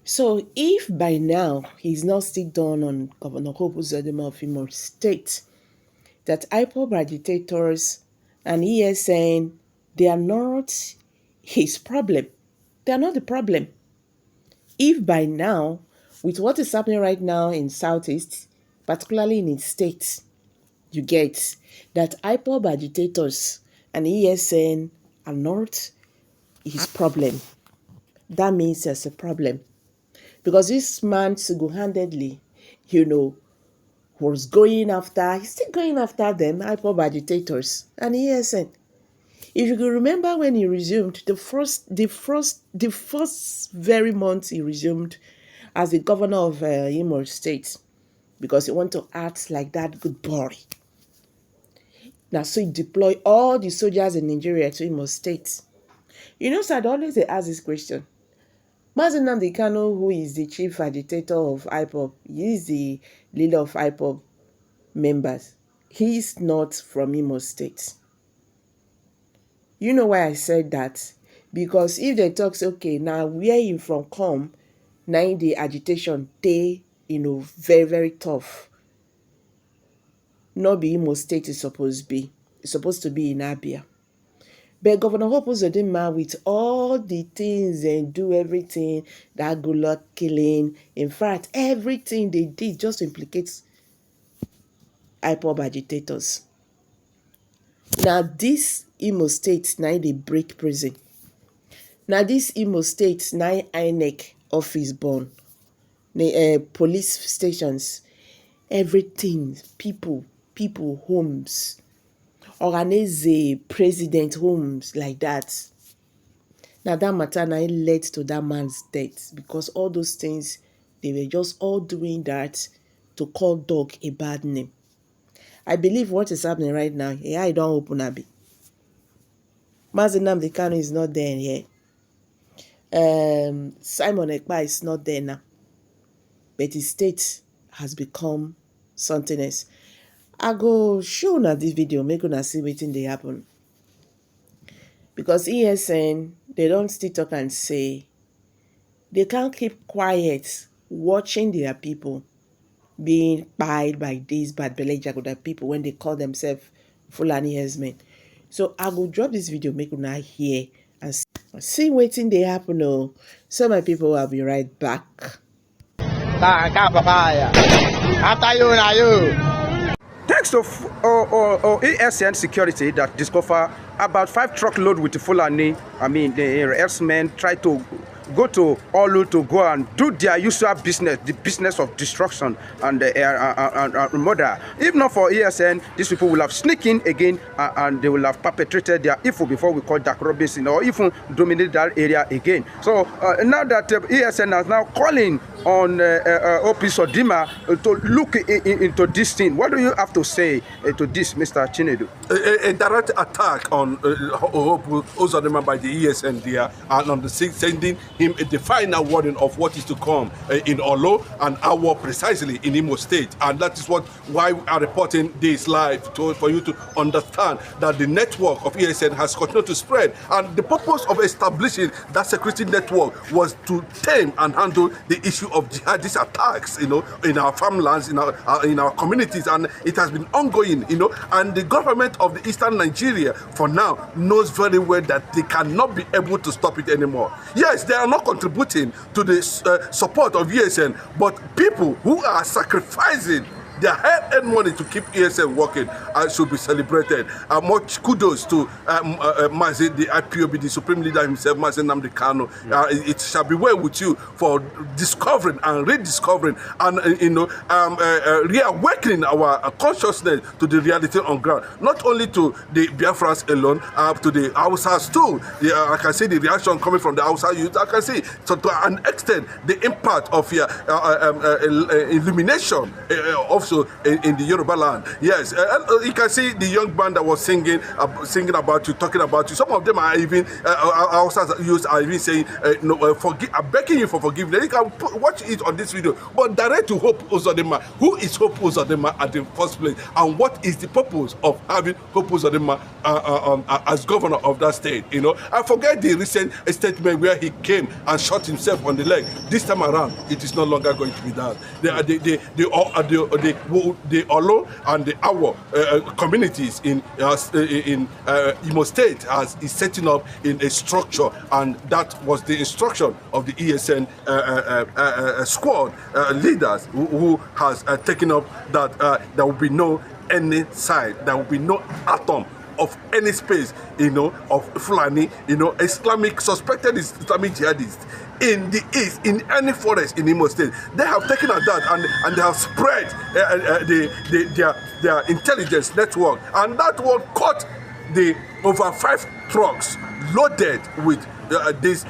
So if by now he's not still done on Governor Hope Uzodinma of Imo State, that IPOB agitators and ESN, they are not his problem. They are not the problem. If by now, with what is happening right now in Southeast, particularly in his state, you get that IPOB agitators and ESN are not his problem, that means there's a problem. Because this man single-handedly, you know, was going after, he's still going after them, IPOB agitators and ESN. If you could remember when he resumed, the first very month he resumed as the governor of Imo State, because he wanted to act like that good boy. Now, so he deployed all the soldiers in Nigeria to Imo State. You know, so I'd always ask this question. Mazi Nnamdi Kanu, who is the chief agitator of IPOB, he is the leader of IPOB members. He is not from Imo State. You know why I said that? Because if they talk, okay, now where you from come, now the agitation, they, very, very tough. Not be Imo State is supposed to be. It's supposed to be in Abia. But Governor Hope Uzodinma, with all the things and do everything, that good luck killing, in fact, everything they did just implicates IPOB agitators. Now, this Imo State, now they break prison. Now, this Imo State, now INEC office born, the police stations, everything, people, homes, organize president homes like that. Now that matter now led to that man's death, because all those things, they were just all doing that to call dog a bad name. I believe what is happening right now, I don't open Abi. Mazi Nnamdi Kanu is not there here. Simon Ekpa is not there now. But his state has become something else. I go show una this video, make una see wetin dey happen. Because ESN, they don't still talk and say, they can't keep quiet watching their people being pied by these bad belly jagoda people when they call themselves Fulani herdsmen. So I will drop this video, make una hear and see wetin dey happen. Oh, so my people, I'll be right back. After you, now you. Thanks to ESN security that discover about 5 truckload with the Fulani, the herdsmen try to go to Olu to go and do their usual business, the business of destruction and murder. If not for ESN, these people will have sneaked in again and they will have perpetrated their evil before we call Dark Robinson, or even dominate that area again. So now that ESN is now calling on OP Uzodinma to look into this thing, what do you have to say to this, Mr. Chinedu? A direct attack on Uzodinma by the ESN there, and on the sending him the final warning of what is to come in Olo and Awo, precisely in Imo State. And that is why we are reporting this live, for you to understand that the network of ESN has continued to spread. And the purpose of establishing that security network was to tame and handle the issue of jihadist attacks, in our farmlands, in our communities, and it has been ongoing, and the government of the Eastern Nigeria for now knows very well that they cannot be able to stop it anymore. Yes, they are not contributing to the support of ESN, but people who are sacrificing their hard-earned money to keep ESN working should be celebrated. Much kudos to Mazi, the IPOB, the Supreme Leader himself, Mazi Nnamdi Kanu. It shall be well with you for discovering and rediscovering and reawakening our consciousness to the reality on ground. Not only to the Biafrans alone, to the Hausas too. I can see the reaction coming from the Hausa youth. I can see, so to an extent, the impact of illumination of also in the Yoruba land. Yes, you can see the young band that was singing about you, talking about you. Some of them are even are even saying, I'm begging you for forgiveness. You can watch it on this video. But direct to Hope Uzodinma. Who is Hope Uzodinma at the first place? And what is the purpose of having Hope Uzodinma as governor of that state? I forget the recent statement where he came and shot himself on the leg. This time around, it is no longer going to be that. The Olo and the Awo communities in Imo State is setting up in a structure, and that was the instruction of the ESN squad leaders who has taken up that there will be no any side, there will be no atom of any space, of Fulani, suspected Islamic jihadists in the east, in any forest in Imo State. They have taken at that and they have spread their intelligence network, and that one caught the over 5 trucks loaded with these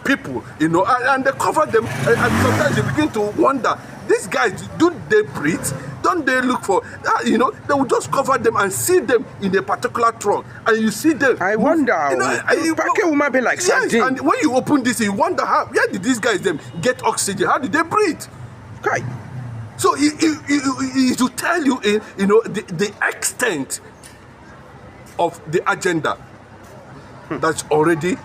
people, and they covered them, and sometimes you begin to wonder, these guys, do they breathe? Don't they look for, they will just cover them and see them in a particular truck, and you see them. I wonder, Pake woman be like yes, and when you open this, you wonder, where did these guys get oxygen? How did they breathe? Okay. So it will tell you, the extent of the agenda that's already.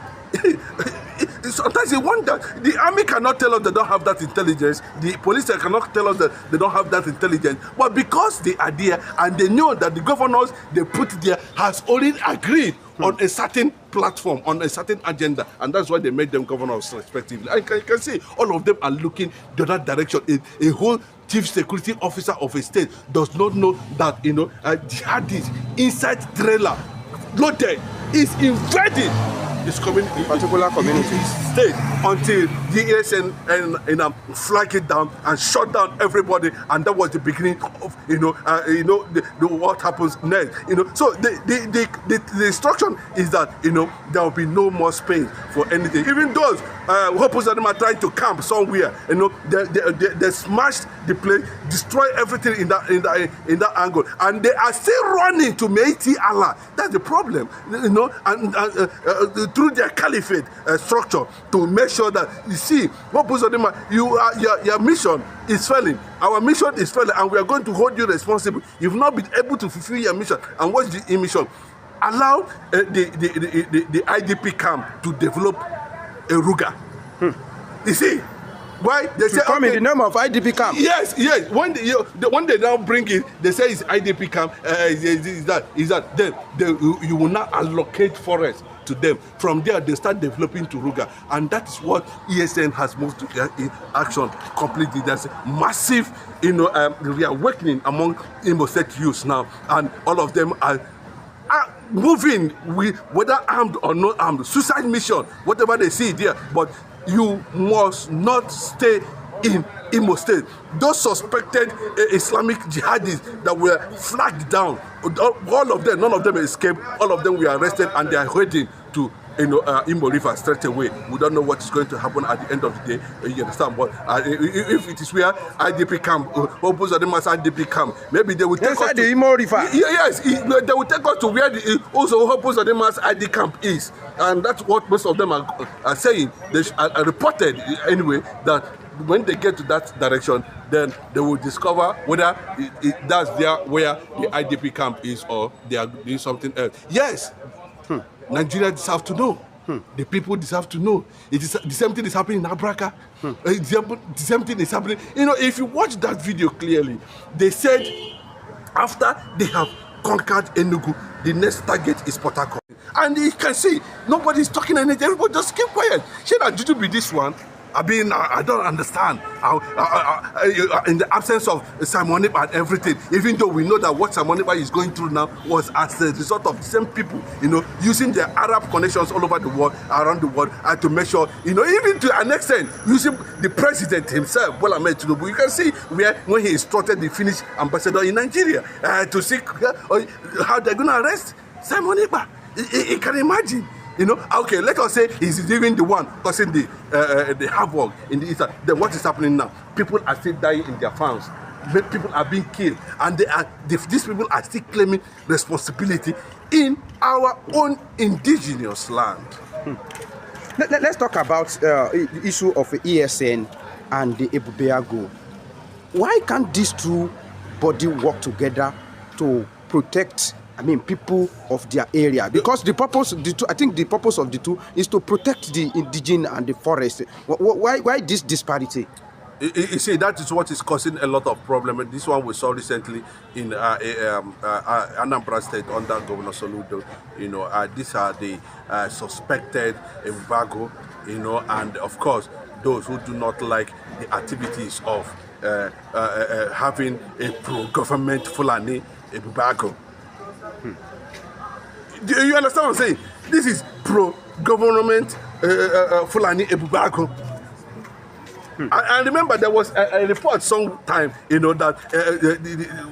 Sometimes you wonder, the army cannot tell us they don't have that intelligence, the police cannot tell us that they don't have that intelligence, but because they are there and they know that the governors they put there has already agreed on a certain platform, on a certain agenda, and that's why they made them governors respectively. And you can see all of them are looking the other direction. A whole chief security officer of a state does not know that jihadists inside trailer loaded is invading this community, particular community state, until the ESN flag it down and shut down everybody, and that was the beginning of what happens next. So the instruction is that there will be no more space for anything. Even those Hopus are trying to camp somewhere, they smashed the place, destroy everything in that angle, and they are still running to Meiti Allah. That's the problem, and through their caliphate structure, to make sure that, you see, your mission is failing. Our mission is failing, and we are going to hold you responsible. You've not been able to fulfill your mission. And what's the mission? Allow the IDP camp to develop a Ruga. You see? Why they say come in the name of IDP camp? Yes. When they now bring it, they say it's IDP camp. Is that then you will not allocate forest to them. From there, they start developing to Ruga, and that is what ESN has moved to in action completely. There's a massive, reawakening among Imo State youths now, and all of them are moving with whether armed or not armed, suicide mission, whatever they see there. But you must not stay in Imo State. Those suspected Islamic jihadists that were flagged down, all of them, none of them escaped. All of them were arrested, and they are heading to Imo River straight away. We don't know what is going to happen at the end of the day. You understand? But if it is where IDP camp, Hopus IDP camp, maybe they will take us the Imo River. Yes, they will take us to where also Hopus ID camp is, and that's what most of them are saying. They are reported anyway that when they get to that direction, then they will discover whether that's there where the IDP camp is, or they are doing something else. Yes. Nigeria deserve to know. The people deserve to know. It is the same thing is happening in Abraka. The same thing is happening. If you watch that video clearly, they said after they have conquered Enugu, the next target is Port Harcourt. And you can see nobody is talking anything. Everybody just keep quiet. Should I do be this one? I don't understand how, in the absence of Simon and everything, even though we know that what Simon is going through now was as a result of the same people, using their Arab connections all over the world, around the world, and to make sure, even to an extent, using the president himself, Bola Ahmed Tinubu. You can see when he instructed the Finnish ambassador in Nigeria to see how they're going to arrest Simon Ekpa. You can imagine. Okay, let us say he's even the one causing the havoc in the east. Then what is happening now? People are still dying in their farms. people are being killed, and these people are still claiming responsibility in our own indigenous land. Let's talk about the issue of ESN and the Ebubeago. Why can't these two bodies work together to protect, people of their area? Because the purpose, I think the purpose of the two is to protect the indigenous and the forest. Why this disparity? You see, that is what is causing a lot of problem. And this one we saw recently in Anambra State under Governor Soludo. These are the suspected embargo, and of course, those who do not like the activities of having a pro-government Fulani embargo. Do you understand what I'm saying? This is pro-government Fulani embargo. I remember there was a report sometime, that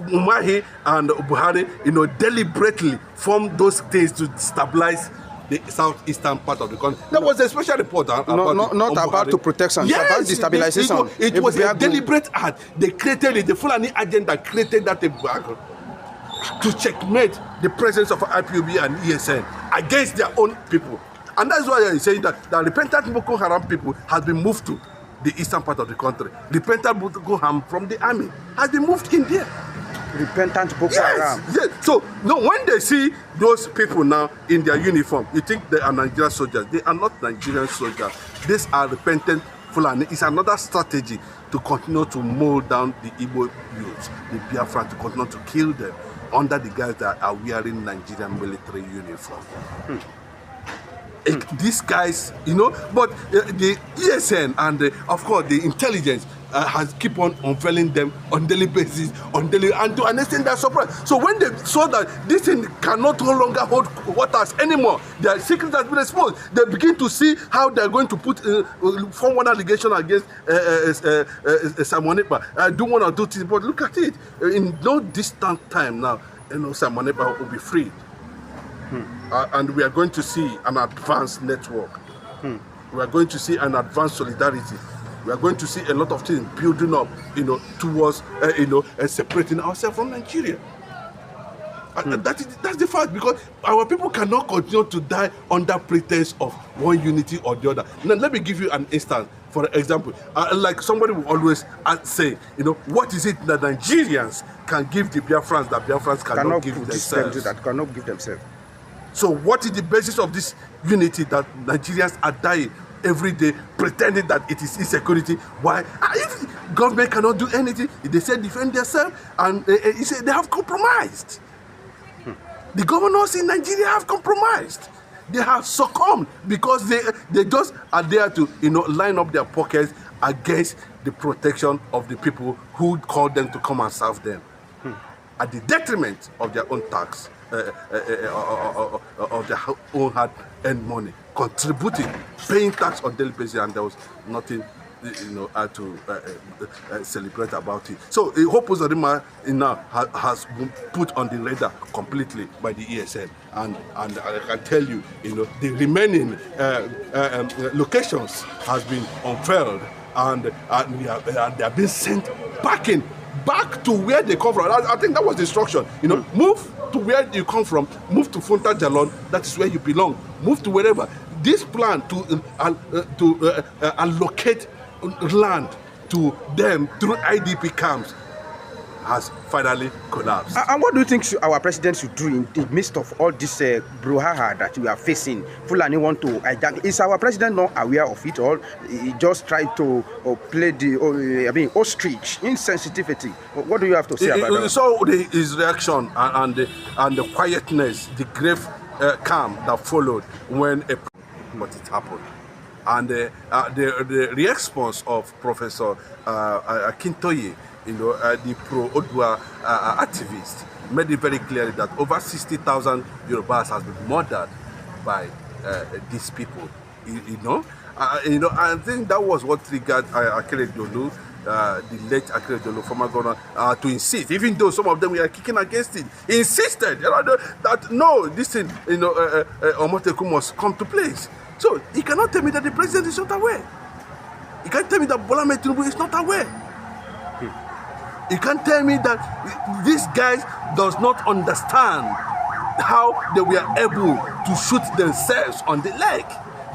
Umahi and Buhari, deliberately formed those things to stabilize the southeastern part of the country. There was a special report not about to protection, yes, about destabilization. It was a deliberate act. They created it. The Fulani agenda created that embargo to checkmate the presence of IPOB and ESN against their own people. And that's why I'm saying that the repentant Boko Haram people has been moved to the eastern part of the country. Repentant Boko Haram from the army has been moved in there. Repentant Boko Haram. Yes. So when they see those people now in their uniform, you think they are Nigerian soldiers. They are not Nigerian soldiers. These are repentant Fulani. It's another strategy to continue to mold down the Igbo youths, the Biafran, to continue to kill them under the guys that are wearing Nigerian military uniform. These guys, but the ESN and of course the intelligence has keep on unveiling them on daily basis, and to an extent they're surprised. So when they saw that this thing cannot no longer hold waters anymore, their secret has been exposed, they begin to see how they're going to put form one allegation against Simon Ekpa. Do one or two things, but look at it. In no distant time now, Simon Ekpa will be freed. And we are going to see an advanced network. We are going to see an advanced solidarity. We are going to see a lot of things building up, towards, separating ourselves from Nigeria. And that's the fact, because our people cannot continue to die under pretense of one unity or the other. Now, let me give you an instance. For example, like somebody will always say, what is it that Nigerians can give the Biafrans that Biafrans cannot give themselves? Cannot give themselves. So what is the basis of this unity that Nigerians are dying every day, pretending that it is insecurity? Why? If government cannot do anything, they say defend themselves, and he said they have compromised. The governors in Nigeria have compromised. They have succumbed because they just are there to line up their pockets against the protection of the people who called them to come and serve them, at the detriment of their own tax. Of their own hard-earned money, contributing, paying tax on daily basis, and there was nothing, to celebrate about it. So, Hope Uzodimma now has been put on the radar completely by the ESN, and I can tell you, the remaining locations has been unfurled, and they are being sent back to where they come from. I think that was the instruction. Move to where you come from. Move to Fonta Jalon. That is where you belong. Move to wherever. This plan to allocate land to them through IDP camps has finally collapsed. And what do you think our president should do in the midst of all this brouhaha that we are facing? Fulani want to hijack. Is our president not aware of it, or he just try to play the ostrich insensitivity? What do you have to say about that? So his reaction and the quietness, the grave calm that followed when but it happened. And the response of Professor Akintoye, the pro-Odua activist, made it very clear that over 60,000 Yorubas has been murdered by these people. I think that was what triggered Akere Dolu, the late Akere Dolu, former governor, to insist, even though some of them were kicking against it. He insisted that no, this thing, Omoteku must come to place. So he cannot tell me that the president is not aware. He can't tell me that Bola Ahmed Tinubu is not aware. You can't tell me that these guys does not understand how they were able to shoot themselves on the leg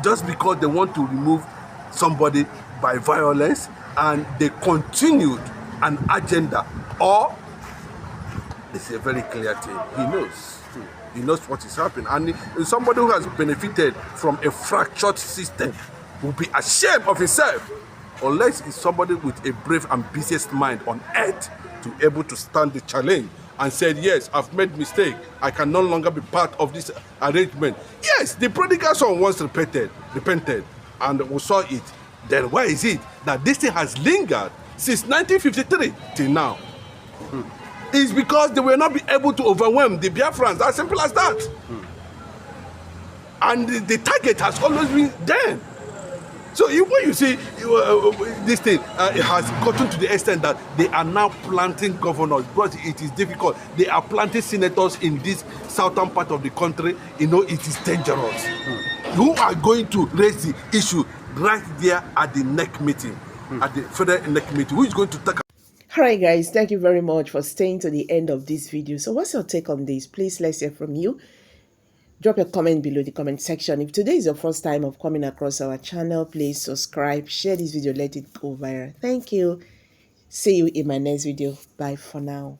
just because they want to remove somebody by violence, and they continued an agenda. Or it's a very clear thing. He knows what is happening, and somebody who has benefited from a fractured system will be ashamed of himself, unless it's somebody with a brave and busiest mind on earth to able to stand the challenge and said, yes, I've made mistake, I can no longer be part of this arrangement. Yes, the prodigal son once repented, and we saw it. Then why is it that this thing has lingered since 1953 till now? It's because they will not be able to overwhelm the Biafrans, as simple as that. And the target has always been them. So when you see this thing, it has gotten to the extent that they are now planting governors, because it is difficult. They are planting senators in this southern part of the country. It is dangerous. Who are going to raise the issue right there at the neck meeting, at the federal neck meeting? Who is going to take? All right, guys, thank you very much for staying to the end of this video. So what's your take on this? Please, let's hear from you. Drop a comment below the comment section. If today is your first time of coming across our channel, please subscribe, share this video, let it go viral. Thank you. See you in my next video. Bye for now.